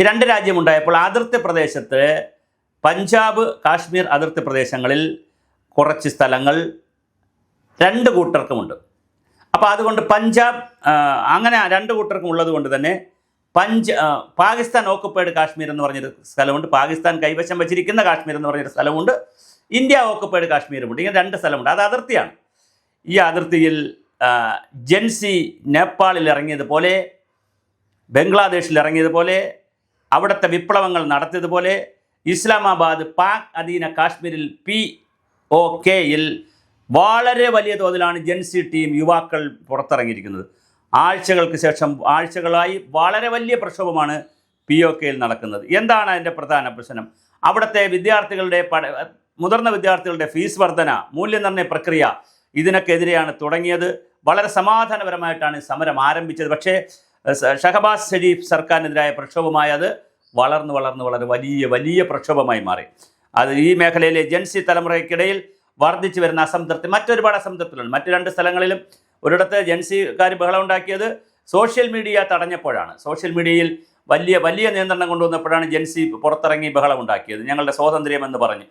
ഈ രണ്ട് രാജ്യമുണ്ടായപ്പോൾ അതിർത്തി പ്രദേശത്ത് പഞ്ചാബ് കാശ്മീർ അതിർത്തി പ്രദേശങ്ങളിൽ കുറച്ച് സ്ഥലങ്ങൾ രണ്ട് കൂട്ടർക്കുമുണ്ട്. അപ്പോൾ അതുകൊണ്ട് പഞ്ചാബ് അങ്ങനെ രണ്ട് കൂട്ടർക്കും ഉള്ളത് കൊണ്ട് തന്നെ പാകിസ്ഥാൻ ഓക്കുപ്പൈഡ് കാശ്മീർ എന്ന് പറഞ്ഞൊരു സ്ഥലമുണ്ട്, പാകിസ്ഥാൻ കൈവശം വച്ചിരിക്കുന്ന കാശ്മീർ എന്ന് പറഞ്ഞൊരു സ്ഥലമുണ്ട്, ഇന്ത്യ ഓക്കുപ്പൈഡ് കാശ്മീരുമുണ്ട്. ഇങ്ങനെ രണ്ട് സ്ഥലമുണ്ട്. അത് അതിർത്തിയാണ്. ഈ അതിർത്തിയിൽ ജെൻസി നേപ്പാളിൽ ഇറങ്ങിയതുപോലെ, ബംഗ്ലാദേശിൽ ഇറങ്ങിയതുപോലെ, അവിടുത്തെ വിപ്ലവങ്ങൾ നടത്തിയതുപോലെ ഇസ്ലാമാബാദ് പാക് അധീന കാശ്മീരിൽ POKയിൽ വളരെ വലിയ തോതിലാണ് ജെൻസി ടീം യുവാക്കൾ പുറത്തിറങ്ങിയിരിക്കുന്നത്. ആഴ്ചകൾക്ക് ശേഷം ആഴ്ചകളായി വളരെ വലിയ പ്രക്ഷോഭമാണ് POKയിൽ നടക്കുന്നത്. എന്താണ് അതിൻ്റെ പ്രധാന പ്രശ്നം? അവിടുത്തെ വിദ്യാർത്ഥികളുടെ മുതിർന്ന വിദ്യാർത്ഥികളുടെ ഫീസ് വർധന, മൂല്യനിർണ്ണയ പ്രക്രിയ, ഇതിനൊക്കെതിരെയാണ് തുടങ്ങിയത്. വളരെ സമാധാനപരമായിട്ടാണ് സമരം ആരംഭിച്ചത്. പക്ഷേ ഷഹബാസ് ഷരീഫ് സർക്കാരിനെതിരായ പ്രക്ഷോഭമായി അത് വളർന്ന് വളരെ വലിയ പ്രക്ഷോഭമായി മാറി. അത് ഈ മേഖലയിലെ ജെൻസി തലമുറയ്ക്കിടയിൽ വർദ്ധിച്ചു വരുന്ന അസംതൃപ്തി, മറ്റൊരുപാട് അസംതൃപ്തികളുണ്ട്. മറ്റു രണ്ട് സ്ഥലങ്ങളിലും ഒരിടത്ത് ജെൻസിക്കാർ ബഹളം ഉണ്ടാക്കിയത് സോഷ്യൽ മീഡിയ തടഞ്ഞപ്പോഴാണ്. സോഷ്യൽ മീഡിയയിൽ വലിയ നിയന്ത്രണം കൊണ്ടുവന്നപ്പോഴാണ് ജെൻസി പുറത്തിറങ്ങി ബഹളം ഉണ്ടാക്കിയത്, ഞങ്ങളുടെ സ്വാതന്ത്ര്യം എന്ന് പറഞ്ഞ്.